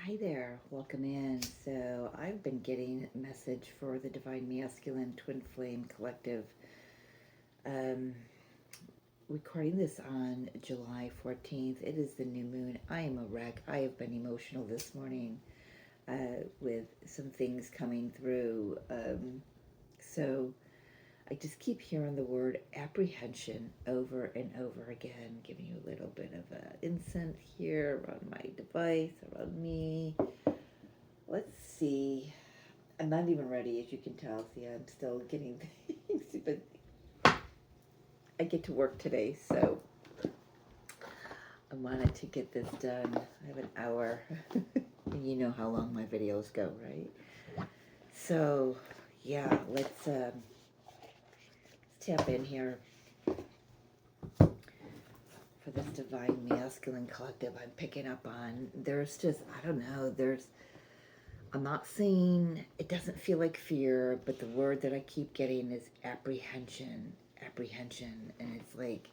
Hi there, welcome in. So I've been getting a message for the Divine Masculine Twin Flame Collective. Um, Recording this on July 14th. It is the new moon. I am a wreck. I have been emotional this morning with some things coming through. So I just keep hearing the word apprehension over and over again, giving you a little bit of an incense here around my device, around me. Let's see. I'm not even ready, as you can tell. See, I'm still getting things, but I get to work today, so I wanted to get this done. I have an hour. You know how long my videos go, right? So, yeah, let's tap in here for this Divine Masculine Collective I'm picking up on. There's just, I don't know, I'm not saying it doesn't feel like fear, but the word that I keep getting is apprehension, and it's like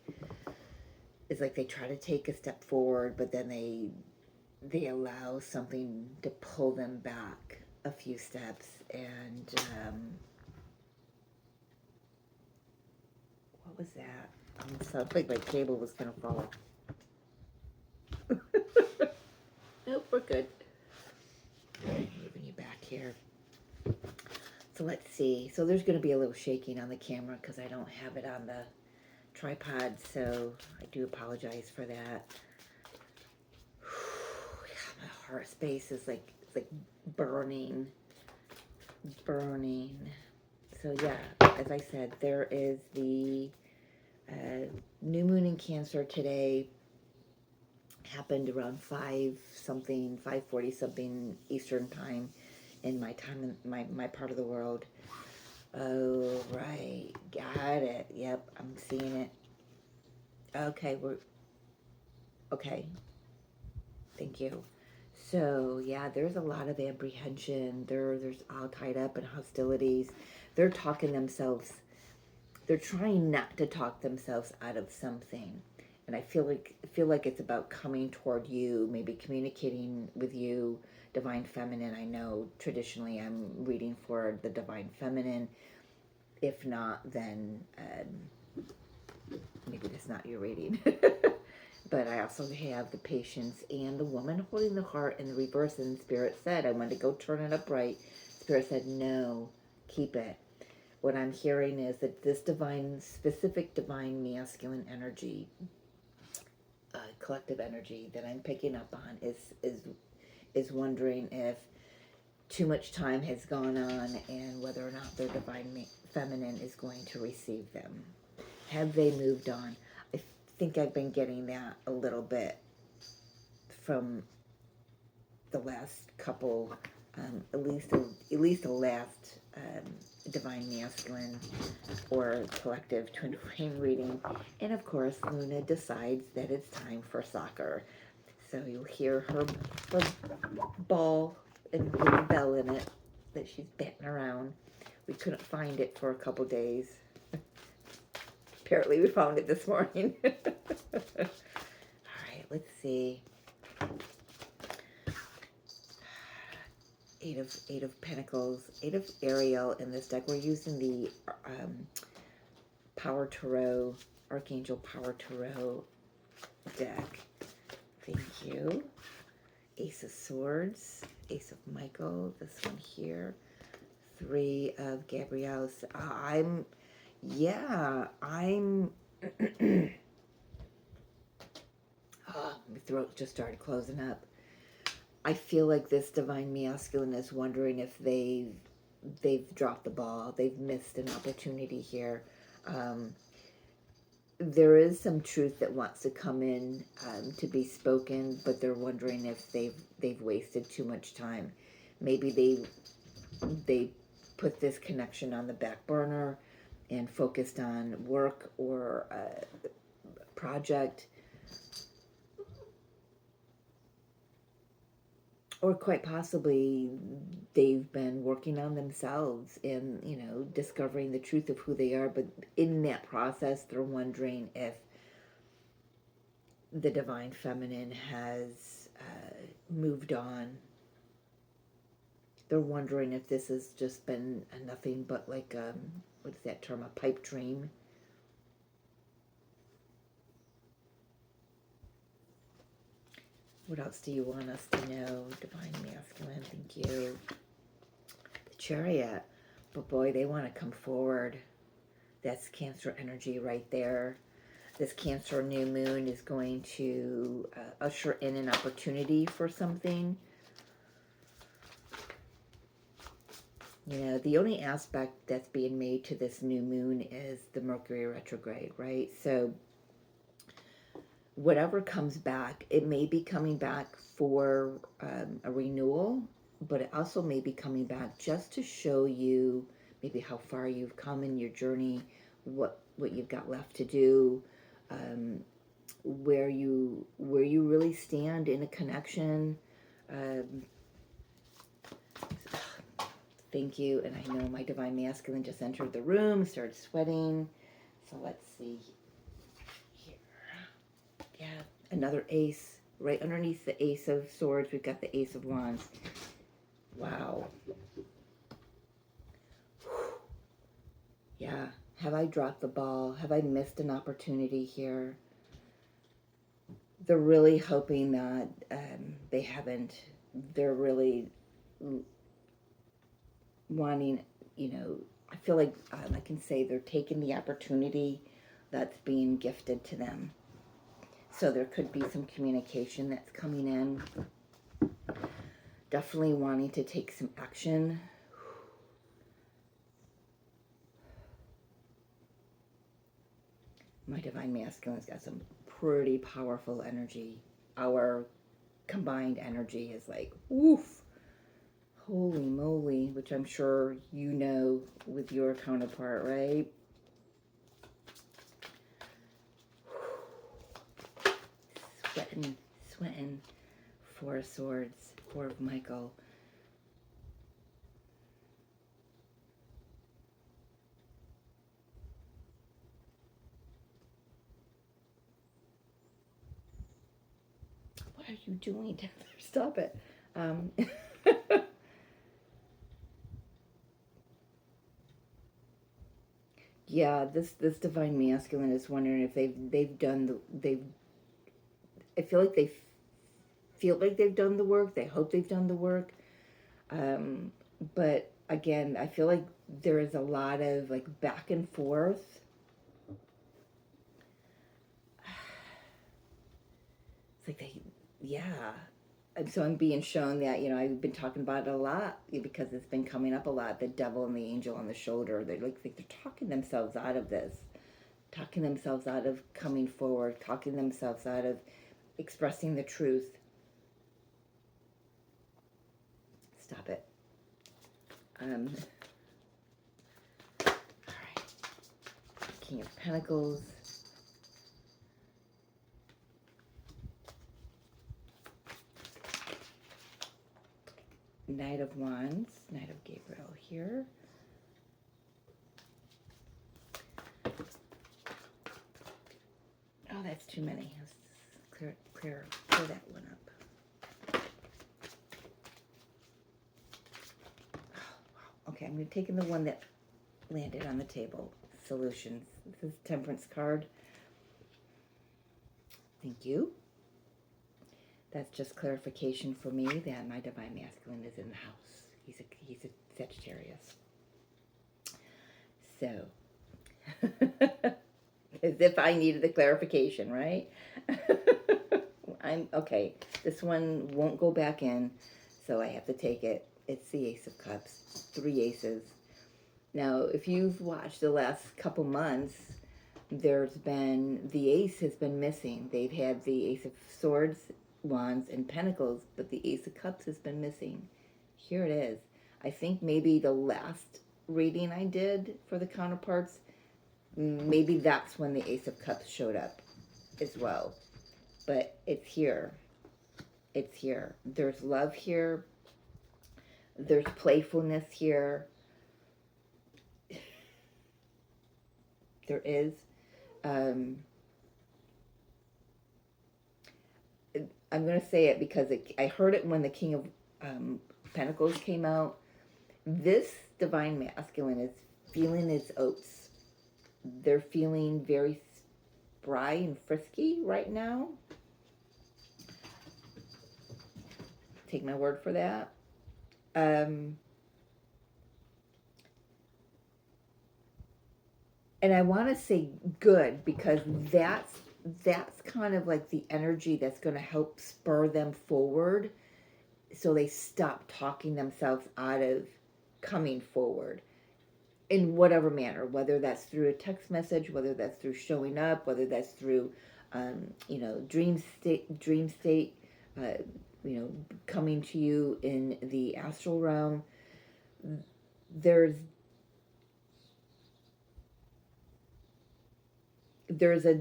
they try to take a step forward, but then they allow something to pull them back a few steps, and what was that? It sounds like my cable was gonna fall. Nope, we're good. Moving you back here. So let's see. So there's going to be a little shaking on the camera because I don't have it on the tripod, so I do apologize for that. My heart space is like, it's like burning. So yeah, as I said, there is the new moon in Cancer today. Happened around 5:40 something Eastern time in my time in my part of the world. Oh, right. Got it. Yep, I'm seeing it. Okay, okay. Thank you. So, yeah, there's a lot of apprehension. There's all tied up in hostilities. They're talking themselves, they're trying not to talk themselves out of something. And I feel like it's about coming toward you, maybe communicating with you, Divine Feminine. I know traditionally I'm reading for the Divine Feminine. If not, then maybe that's not your reading. But I also have the Patience and the Woman holding the heart in the reverse. And Spirit said, I wanted to go turn it upright. Spirit said, no, keep it. What I'm hearing is that this specific divine masculine energy, collective energy that I'm picking up on is wondering if too much time has gone on and whether or not their divine feminine is going to receive them. Have they moved on? I think I've been getting that a little bit from the last couple, at least the last divine masculine or collective twin flame reading. And of course, Luna decides that it's time for soccer. So you'll hear her ball and with a bell in it that she's batting around. We couldn't find it for a couple days. Apparently we found it this morning. All right, let's see. Eight of Pentacles, Eight of Ariel in this deck. We're using the Power Tarot, Archangel Power Tarot deck. Thank you. Ace of Swords, Ace of Michael, this one here. Three of Gabrielle's. I'm oh, my throat just started closing up. I feel like this divine masculine is wondering if they've dropped the ball. They've missed an opportunity here. There is some truth that wants to come in to be spoken, but they're wondering if they've wasted too much time. Maybe they put this connection on the back burner and focused on work or project, or quite possibly they've been working on themselves and, discovering the truth of who they are. But in that process, they're wondering if the divine feminine has moved on they're wondering if this has just been a nothing but like, what is that term, a pipe dream. What else do you want us to know, Divine Masculine? Thank you. The Chariot. But boy, they want to come forward. That's Cancer energy right there. This Cancer new moon is going to usher in an opportunity for something. You know, the only aspect that's being made to this new moon is the Mercury retrograde, right? So whatever comes back, it may be coming back for a renewal, but it also may be coming back just to show you maybe how far you've come in your journey, what you've got left to do, where you really stand in a connection. Thank you. And I know my Divine Masculine just entered the room, started sweating. So let's see here. Yeah, another ace. Right underneath the Ace of Swords, we've got the Ace of Wands. Wow. Yeah. Have I dropped the ball? Have I missed an opportunity here? They're really hoping that they haven't. They're really wanting, you know, I feel like I can say they're taking the opportunity that's being gifted to them. So there could be some communication that's coming in. Definitely wanting to take some action. My Divine Masculine's got some pretty powerful energy. Our combined energy is like, woof. Holy moly, which I'm sure you know with your counterpart, right? Sweating. Four of Swords, Four of Michael. What are you doing down there? Stop it. Yeah, this Divine Masculine is wondering if they've done I feel like they feel like they've done the work. They hope they've done the work. But again, I feel like there is a lot of like back and forth. It's like yeah. And so I'm being shown that, you know, I've been talking about it a lot because it's been coming up a lot. The devil and the angel on the shoulder. They're like they're talking themselves out of this. Talking themselves out of coming forward. Talking themselves out of expressing the truth. Stop it. All right. King of Pentacles. Knight of Wands. Knight of Gabriel here. Oh, that's too many. Let's clear that one up. Okay, I'm going to take in the one that landed on the table. Solutions. This is Temperance card. Thank you. That's just clarification for me that my Divine Masculine is in the house. He's a Sagittarius. So, as if I needed the clarification, right? I'm okay. This one won't go back in, so I have to take it. It's the Ace of Cups. 3 aces. Now, if you've watched the last couple months, there's been, the ace has been missing. They've had the Ace of Swords, Wands, and Pentacles, but the Ace of Cups has been missing. Here it is. I think maybe the last reading I did for the counterparts, maybe that's when the Ace of Cups showed up as well. But it's here. It's here. There's love here. There's playfulness here. There is. I'm going to say it because I heard it when the King of Pentacles came out. this divine masculine is feeling its oats. They're feeling very spry and frisky right now. Take my word for that. And I want to say good, because that's kind of like the energy that's going to help spur them forward, so they stop talking themselves out of coming forward in whatever manner, whether that's through a text message, whether that's through showing up, whether that's through dream state, coming to you in the astral realm. There's a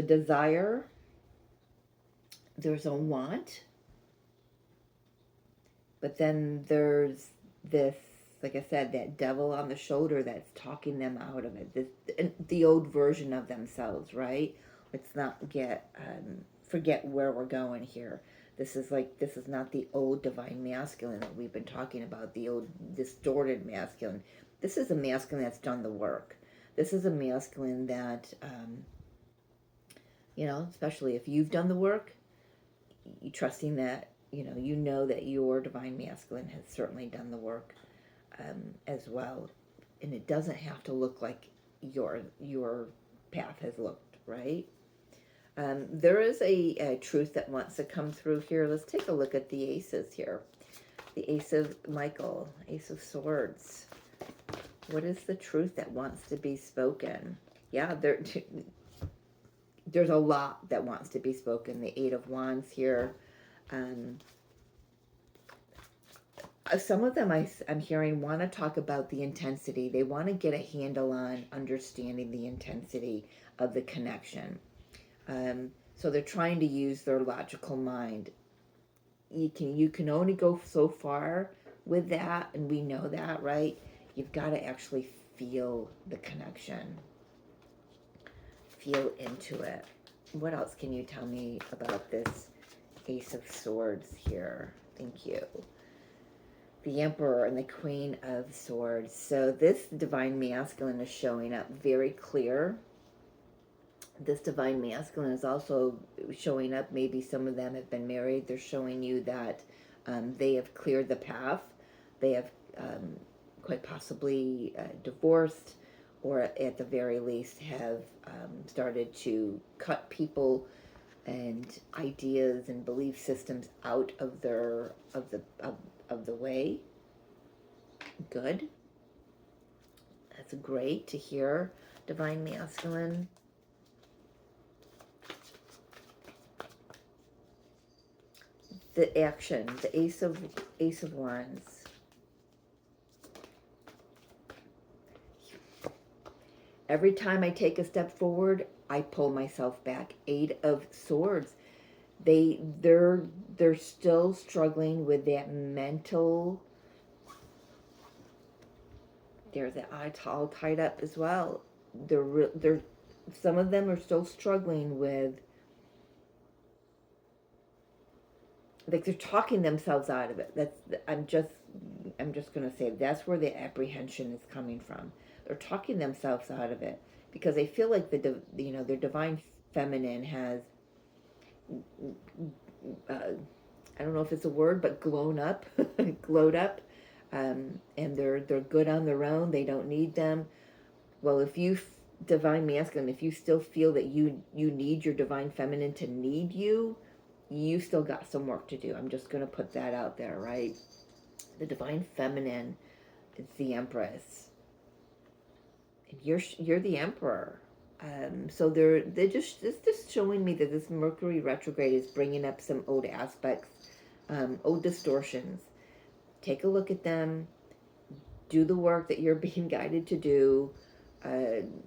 desire, there's a want, but then there's this, like I said, that devil on the shoulder that's talking them out of it. The old version of themselves, right? Let's not forget where we're going here. This is not the old divine masculine that we've been talking about, the old distorted masculine. This is a masculine that's done the work. This is a masculine that, especially if you've done the work, you trusting that, you know that your divine masculine has certainly done the work as well. And it doesn't have to look like your path has looked, right? There is a truth that wants to come through here. Let's take a look at the aces here. The Ace of Michael, Ace of Swords. What is the truth that wants to be spoken? Yeah, there's a lot that wants to be spoken. The Eight of Wands here. Some of them I'm hearing want to talk about the intensity. They want to get a handle on understanding the intensity of the connection. So they're trying to use their logical mind. You can only go so far with that, and we know that, right? You've got to actually feel the connection. Feel into it. What else can you tell me about this Ace of Swords here? Thank you. The Emperor and the Queen of Swords. So this divine masculine is showing up very clear. This divine masculine is also showing up. Maybe some of them have been married. They're showing you that they have cleared the path. They have quite possibly divorced, or at the very least have started to cut people and ideas and belief systems out of the way. Good. That's great to hear, divine masculine. The action, the Ace of Wands. Every time I take a step forward, I pull myself back. Eight of Swords. They're still struggling with that mental. There's that eye all tied up as well. They're some of them are still struggling with, like, they're talking themselves out of it. I'm just going to say that's where the apprehension is coming from. They're talking themselves out of it because they feel like their divine feminine has, I don't know if it's a word, but glowed up, and they're good on their own. They don't need them. Well, if you divine masculine, if you still feel that you need your divine feminine to need you, you still got some work to do. I'm just going to put that out there, right? The divine feminine is the Empress. You're the Emperor. So it's just showing me that this Mercury retrograde is bringing up some old aspects, old distortions. Take a look at them. Do the work that you're being guided to do. And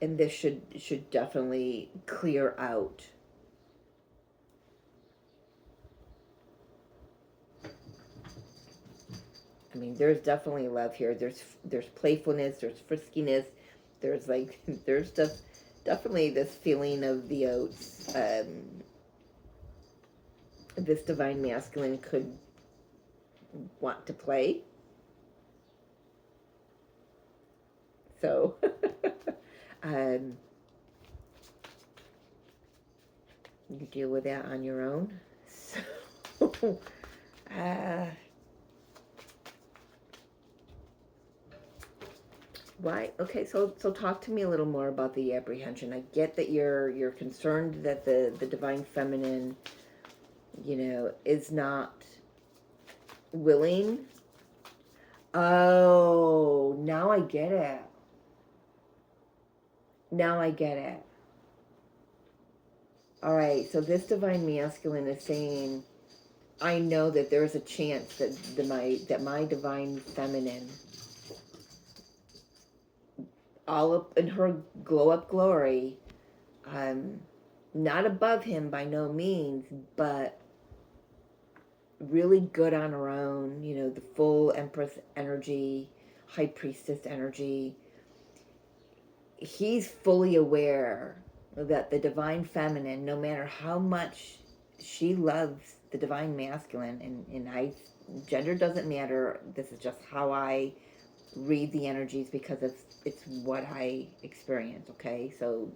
this should definitely clear out. I mean, there's definitely love here. There's playfulness, there's friskiness, there's definitely this feeling of the oats. This divine masculine could want to play. So, um, you deal with that on your own. So, uh, why? Okay, so talk to me a little more about the apprehension. I get that you're concerned that the divine feminine, is not willing. Oh, now I get it. Now I get it. All right, so this divine masculine is saying, I know that there's a chance that my divine feminine, all up in her glow up glory, not above him by no means, but really good on her own, the full Empress energy, High Priestess energy. He's fully aware that the divine feminine, no matter how much she loves the divine masculine, and gender doesn't matter, this is just how I read the energies because it's what I experience, okay? So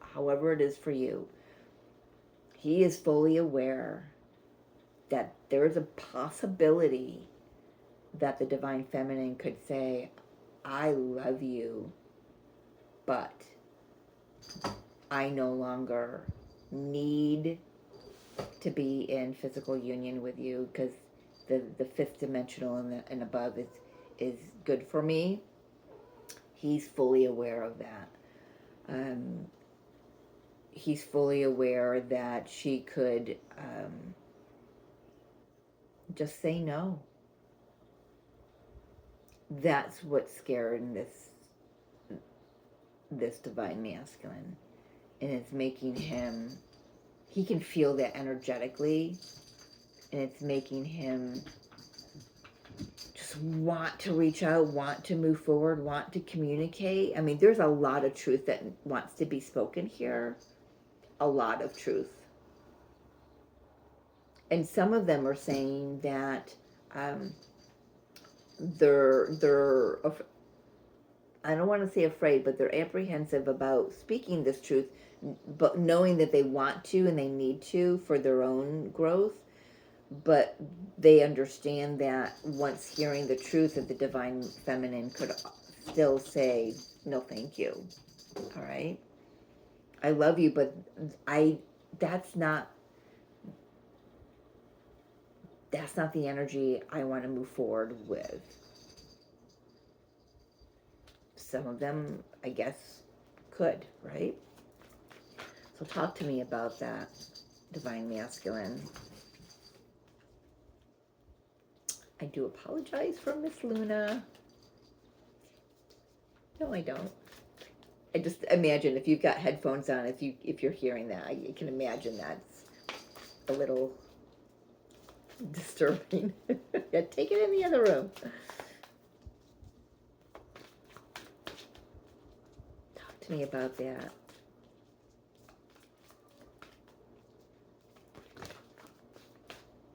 however it is for you, he is fully aware that there is a possibility that the divine feminine could say, I love you, but I no longer need to be in physical union with you because the fifth dimensional and above is good for me. He's fully aware of that. He's fully aware that she could just say no. That's what's scaring this divine masculine, and it's making him, he can feel that energetically, and it's making him just want to reach out, want to move forward, want to communicate. I mean, there's a lot of truth that wants to be spoken here, a lot of truth. And some of them are saying that they're I don't want to say afraid, but they're apprehensive about speaking this truth, but knowing that they want to and they need to for their own growth. But they understand that once hearing the truth, that the divine feminine could still say, no, thank you. All right. I love you, but that's not the energy I want to move forward with. Some of them, I guess, could, right? So talk to me about that, divine masculine. I do apologize for Miss Luna. No, I don't. I just imagine if you've got headphones on, if you're hearing that, I can imagine that's a little disturbing. Yeah, take it in the other room. Talk to me about that.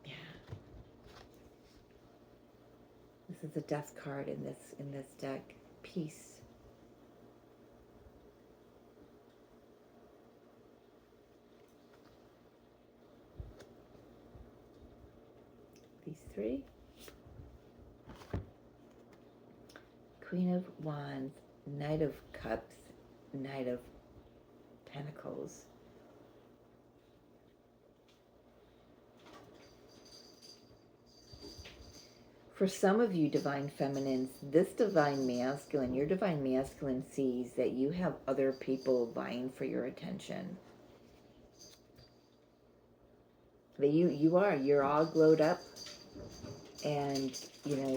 Yeah. This is a death card in this deck. Peace. These three. Queen of Wands, Knight of Cups, Knight of Pentacles. For some of you divine feminines, this divine masculine, your divine masculine sees that you have other people vying for your attention. That you're all glowed up, and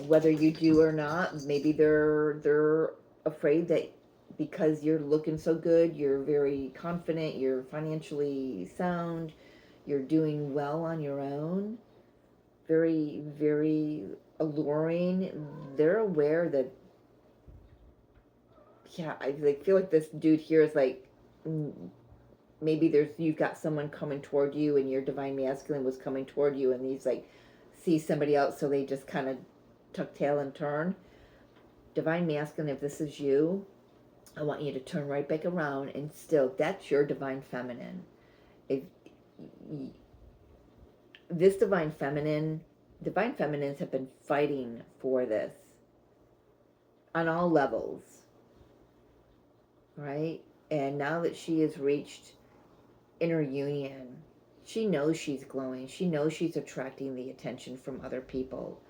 whether you do or not, maybe they're afraid that because you're looking so good, you're very confident, you're financially sound, you're doing well on your own, very, very alluring. They're aware that, yeah, I feel like this dude here is like, maybe you've got someone coming toward you, and your divine masculine was coming toward you, and he's like see somebody else, so they just kind of tuck tail and turn. Divine masculine, if this is you, I want you to turn right back around, and still, that's your divine feminine. If this divine feminines have been fighting for this on all levels, right? And now that she has reached inner union, she knows she's glowing. She knows she's attracting the attention from other people.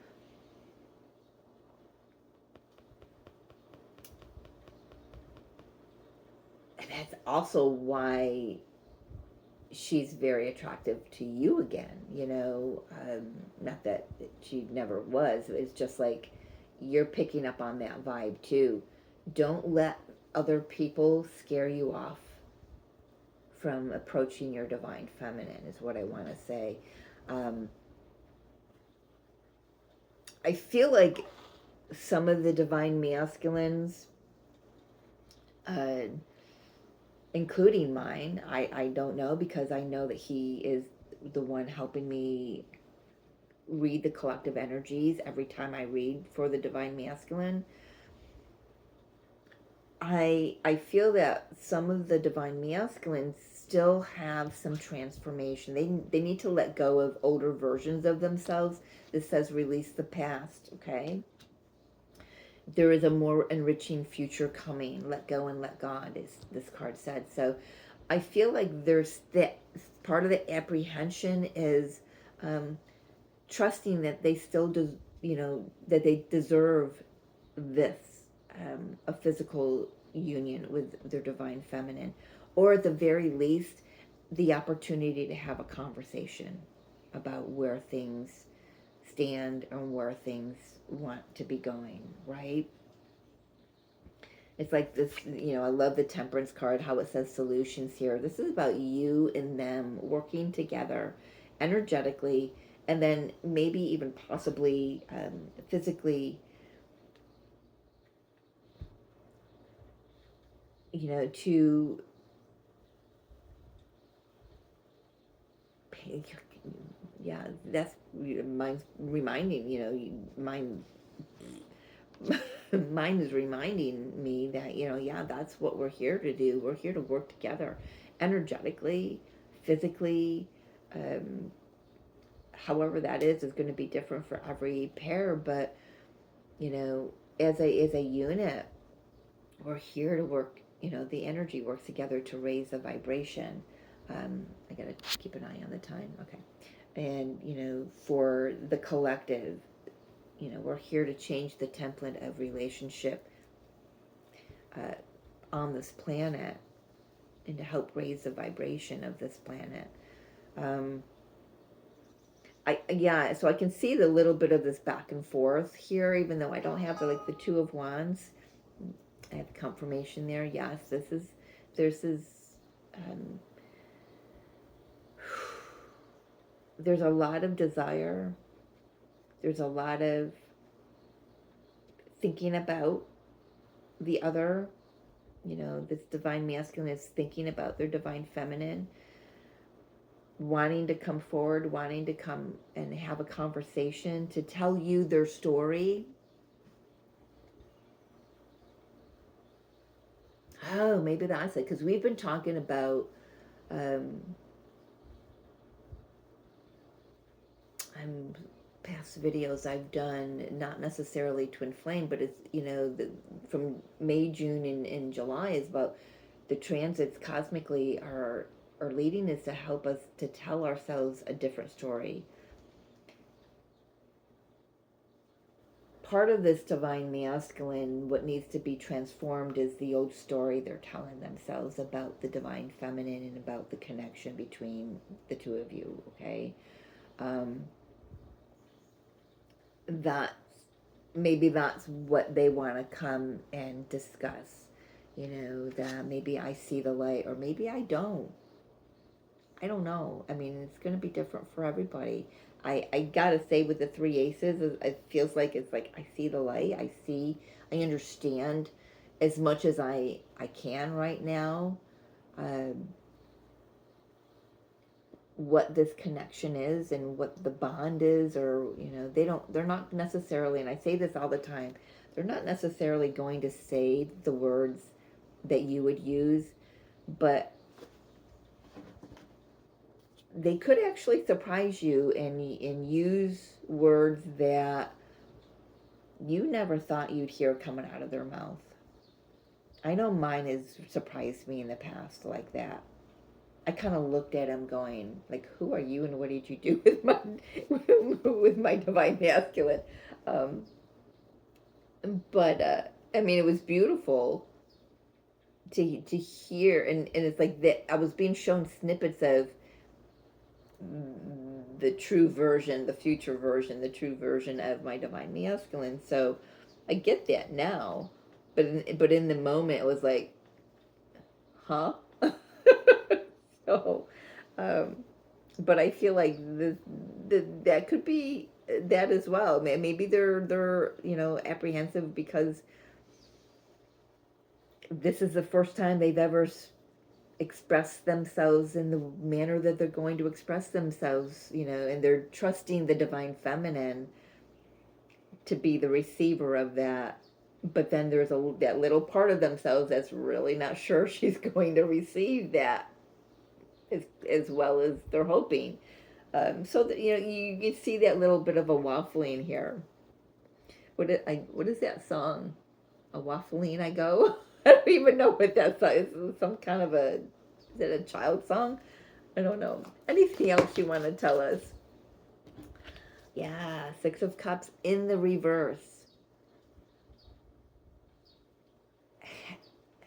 And that's also why she's very attractive to you again, you know. Not that she never was. It's just like you're picking up on that vibe too. Don't let other people scare you off from approaching your divine feminine, is what I want to say. I feel like some of the divine masculines, including mine, I don't know, because I know that he is the one helping me read the collective energies every time I read for the divine masculine. I feel that some of the divine masculines still have some transformation. They need to let go of older versions of themselves. This says release the past, okay? There is a more enriching future coming. Let go and let God, as this card said. So I feel like there's that part of the apprehension is trusting that they still do, you know, that they deserve this, a physical union with their divine feminine, or at the very least the opportunity to have a conversation about where things stand and where things want to be going, right? It's like this, you know, I love the Temperance card, how it says solutions here. This is about you and them working together energetically, and then maybe even possibly physically, you know, to yeah, that's mine's reminding, you know, mine mine is reminding me that, you know, yeah, that's what we're here to do. We're here to work together energetically, physically, however that is going to be different for every pair, but you know, as a unit, we're here to work, you know, the energy works together to raise the vibration. I gotta keep an eye on the time, okay. And you know, for the collective, you know, we're here to change the template of relationship on this planet, and to help raise the vibration of this planet. Yeah, so I can see the little bit of this back and forth here, even though I don't have the Two of Wands. I have confirmation there. Yes, there's there's a lot of desire. There's a lot of thinking about the other. You know, this divine masculine is thinking about their divine feminine, wanting to come forward, wanting to come and have a conversation, to tell you their story. Oh, maybe that's it, because we've been talking about past videos I've done, not necessarily twin flame, but it's, you know, from May, June, and July is about the transits cosmically are leading us to help us to tell ourselves a different story. Part of this divine masculine, what needs to be transformed is the old story they're telling themselves about the divine feminine and about the connection between the two of you, okay? That's what they want to come and discuss. You know, that maybe I see the light, or maybe I don't. I don't know. I mean, it's going to be different for everybody. I gotta say, with the three aces, it feels like it's like I see the light. I understand as much as I can right now. what this connection is and what the bond is, or they're not necessarily, and I say this all the time, they're not necessarily going to say the words that you would use, but they could actually surprise you and use words that you never thought you'd hear coming out of their mouth. I know mine has surprised me in the past like that. I kind of looked at him going, like, who are you and what did you do with my with my divine masculine? Um, but I mean, it was beautiful to hear, and it's like that I was being shown snippets of the true version, the future version, the true version of my divine masculine. So I get that now, but in the moment it was like, huh? So, um, but I feel like that could be that as well. Maybe they're apprehensive because this is the first time they've ever express themselves in the manner that they're going to express themselves, and they're trusting the divine feminine to be the receiver of that. But then there's that little part of themselves that's really not sure she's going to receive that as well as they're hoping. So that you see that little bit of a waffling here. What is that song? A waffling I go. I don't even know what that song is. Some kind of is it a child song? I don't know. Anything else you want to tell us? Yeah, Six of Cups in the reverse.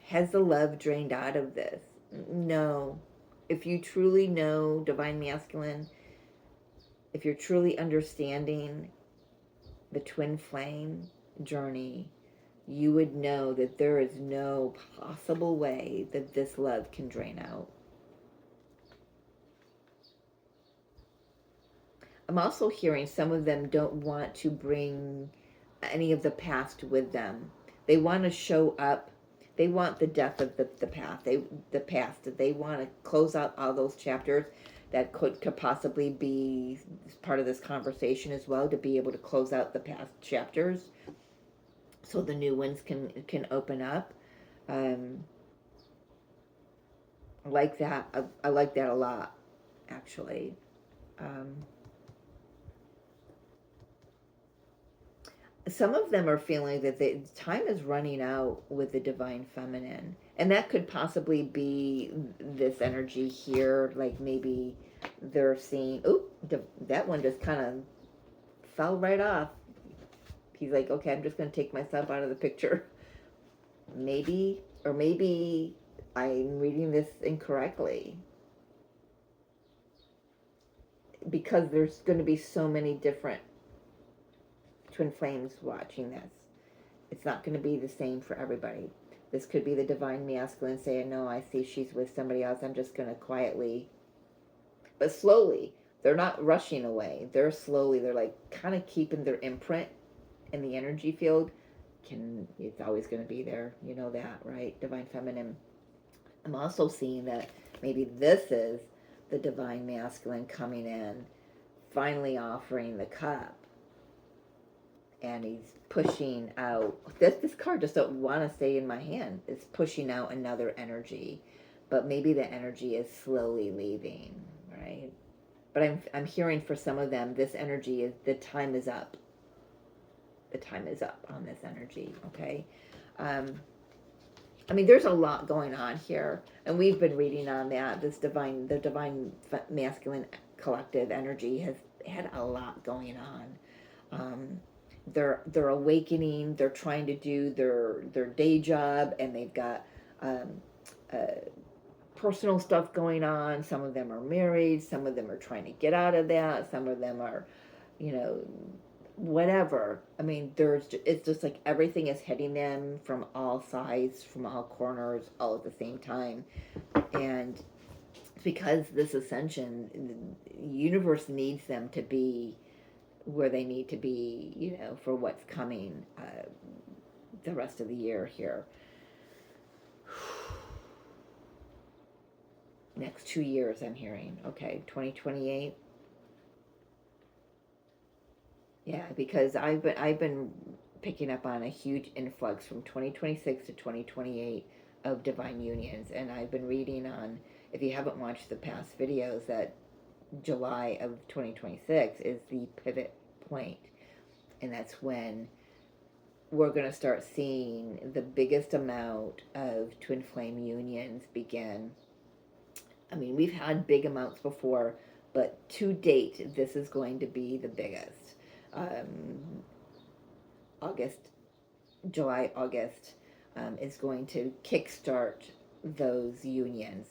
Has the love drained out of this? No. If you truly know divine masculine, if you're truly understanding the twin flame journey, you would know that there is no possible way that this love can drain out. I'm also hearing some of them don't want to bring any of the past with them. They want to show up. They want the death of the past. The past. They want to close out all those chapters that could possibly be part of this conversation as well, to be able to close out the past chapters so the new ones can open up. I like that. I like that a lot, actually. Some of them are feeling that the time is running out with the divine feminine, and that could possibly be this energy here. Like maybe they're seeing, oh, that one just kind of fell right off. He's like, okay, I'm just going to take myself out of the picture. Maybe I'm reading this incorrectly, because there's going to be so many different twin flames watching this. It's not going to be the same for everybody. This could be the divine masculine saying, no, I see she's with somebody else. I'm just going to quietly, but slowly. They're not rushing away. They're like kind of keeping their imprint in the energy field. It's always going to be there. You know that, right? Divine feminine. I'm also seeing that maybe this is the divine masculine coming in, finally offering the cup. And he's pushing out. This card just don't want to stay in my hand. It's pushing out another energy, but maybe the energy is slowly leaving, right? But I'm hearing for some of them, this energy is, the time is up. The time is up on this energy. Okay. I mean, there's a lot going on here, and we've been reading on that. The divine masculine collective energy has had a lot going on. They're awakening. They're trying to do their day job, and they've got personal stuff going on. Some of them are married. Some of them are trying to get out of that. Some of them are, whatever. I mean, it's just like everything is hitting them from all sides, from all corners, all at the same time. And because this ascension, the universe needs them to be where they need to be, for what's coming the rest of the year here. Next 2 years, I'm hearing. Okay, 2028. Yeah, because I've been picking up on a huge influx from 2026 to 2028 of divine unions, and I've been reading on, if you haven't watched the past videos, that July of 2026 is the pivot point, and that's when we're going to start seeing the biggest amount of twin flame unions begin. I mean, we've had big amounts before, but to date, this is going to be the biggest. August, July, August is going to kickstart those unions.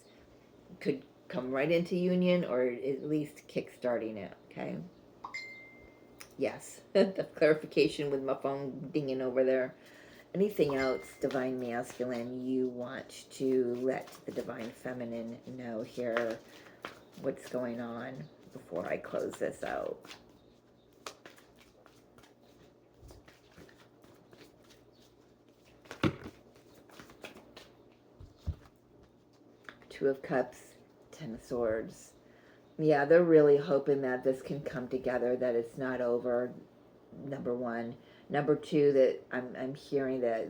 Could come right into union or at least kickstarting it, okay? Yes, the clarification with my phone dinging over there. Anything else, Divine Masculine, you want to let the Divine Feminine know here what's going on before I close this out? Two of Cups, Ten of Swords. Yeah, they're really hoping that this can come together, that it's not over, number one. Number two, that I'm hearing that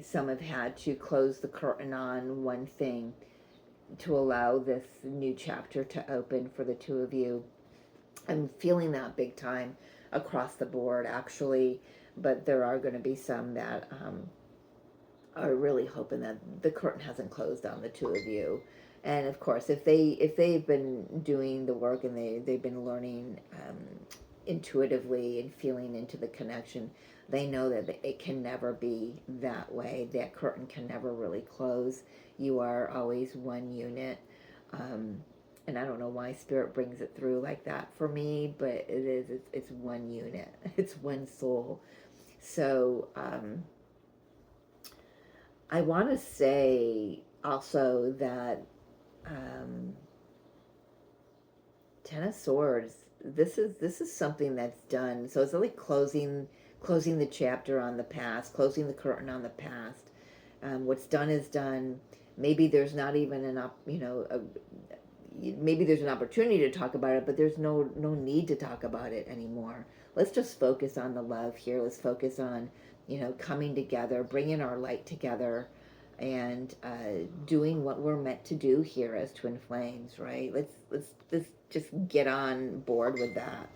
some have had to close the curtain on one thing to allow this new chapter to open for the two of you. I'm feeling that big time across the board, actually, but there are going to be some that are really hoping that the curtain hasn't closed on the two of you. And of course, if they've been doing the work and they've been learning intuitively and feeling into the connection, they know that it can never be that way. That curtain can never really close. You are always one unit. And I don't know why Spirit brings it through like that for me, but it is. It's one unit. It's one soul. So I want to say also that Ten of Swords. This is something that's done. So it's like closing the chapter on the past, closing the curtain on the past. What's done is done. Maybe there's not even maybe there's an opportunity to talk about it, but there's no need to talk about it anymore. Let's just focus on the love here. Let's focus on coming together, bringing our light together, and doing what we're meant to do here as twin flames, right? Let's just get on board with that.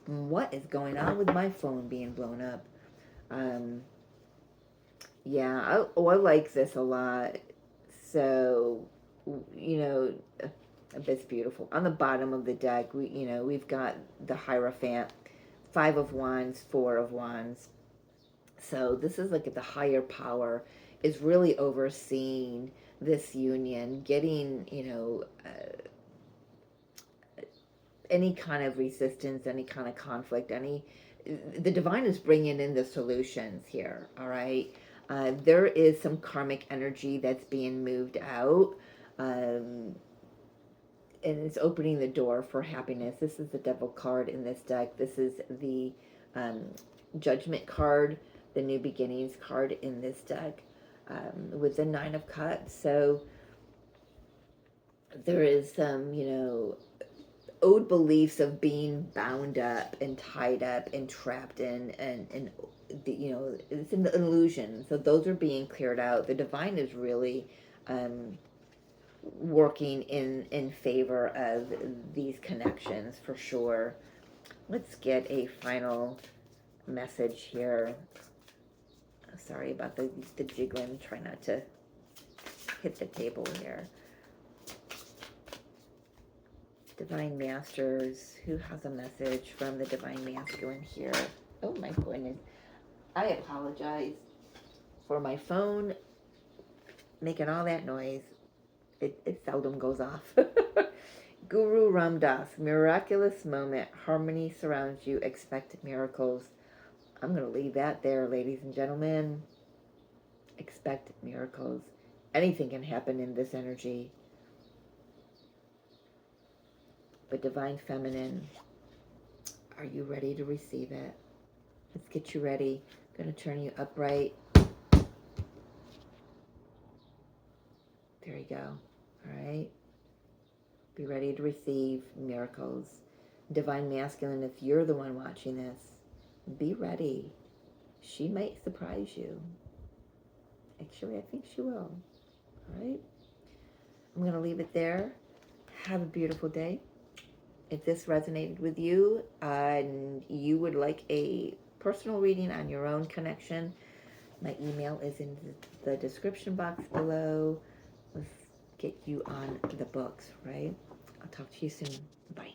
What is going on with my phone being blown up? Yeah, I like this a lot. So, it's beautiful. On the bottom of the deck, we've got the Hierophant, Five of Wands, Four of Wands. So this is like the higher power is really overseeing this union, getting, any kind of resistance, any kind of conflict, the divine is bringing in the solutions here, all right? There is some karmic energy that's being moved out, and it's opening the door for happiness. This is the Devil card in this deck. This is the Judgment card, the New Beginnings card in this deck, with the Nine of Cups. So there is some, old beliefs of being bound up and tied up and trapped in, and it's an illusion. So those are being cleared out. The divine is really working in favor of these connections for sure. Let's get a final message here. Sorry about the jiggling. Try not to hit the table here. Divine Masters, who has a message from the Divine Masculine here? Oh my goodness. I apologize for my phone making all that noise. It seldom goes off. Guru Ram Dass, miraculous moment. Harmony surrounds you. Expect miracles. I'm going to leave that there, ladies and gentlemen. Expect miracles. Anything can happen in this energy. But Divine Feminine, are you ready to receive it? Let's get you ready. I'm going to turn you upright. There you go. All right. Be ready to receive miracles. Divine Masculine, if you're the one watching this, be ready. She might surprise you. Actually, I think she will. All right? I'm going to leave it there. Have a beautiful day. If this resonated with you and you would like a personal reading on your own connection, my email is in the description box below. Let's get you on the books, right? I'll talk to you soon. Bye.